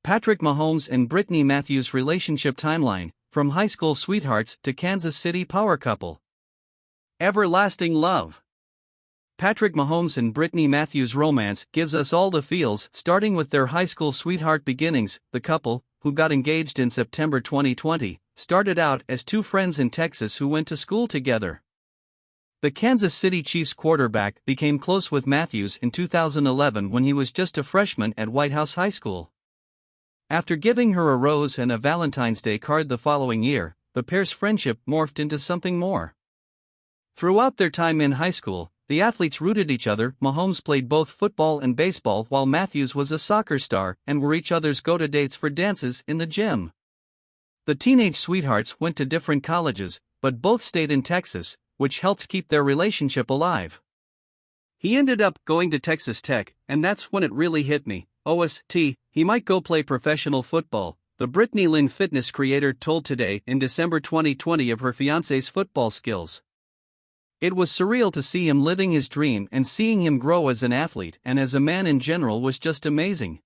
Patrick Mahomes and Brittany Matthews relationship timeline, from high school sweethearts to Kansas City power couple. Everlasting love. Patrick Mahomes and Brittany Matthews' romance gives us all the feels, starting with their high school sweetheart beginnings. The couple, who got engaged in September 2020, started out as two friends in Texas who went to school together. The Kansas City Chiefs quarterback became close with Matthews in 2011 when he was just a freshman at White House High School. After giving her a rose and a Valentine's Day card the following year, the pair's friendship morphed into something more. Throughout their time in high school, the athletes rooted each other. Mahomes played both football and baseball while Matthews was a soccer star and were each other's go-to dates for dances in the gym. The teenage sweethearts went to different colleges, but both stayed in Texas, which helped keep their relationship alive. He ended up going to Texas Tech, and that's when it really hit me. OST, he might go play professional football, the Brittany Lynn fitness creator told Today in December 2020 of her fiancé's football skills. It was surreal to see him living his dream, and seeing him grow as an athlete and as a man in general was just amazing.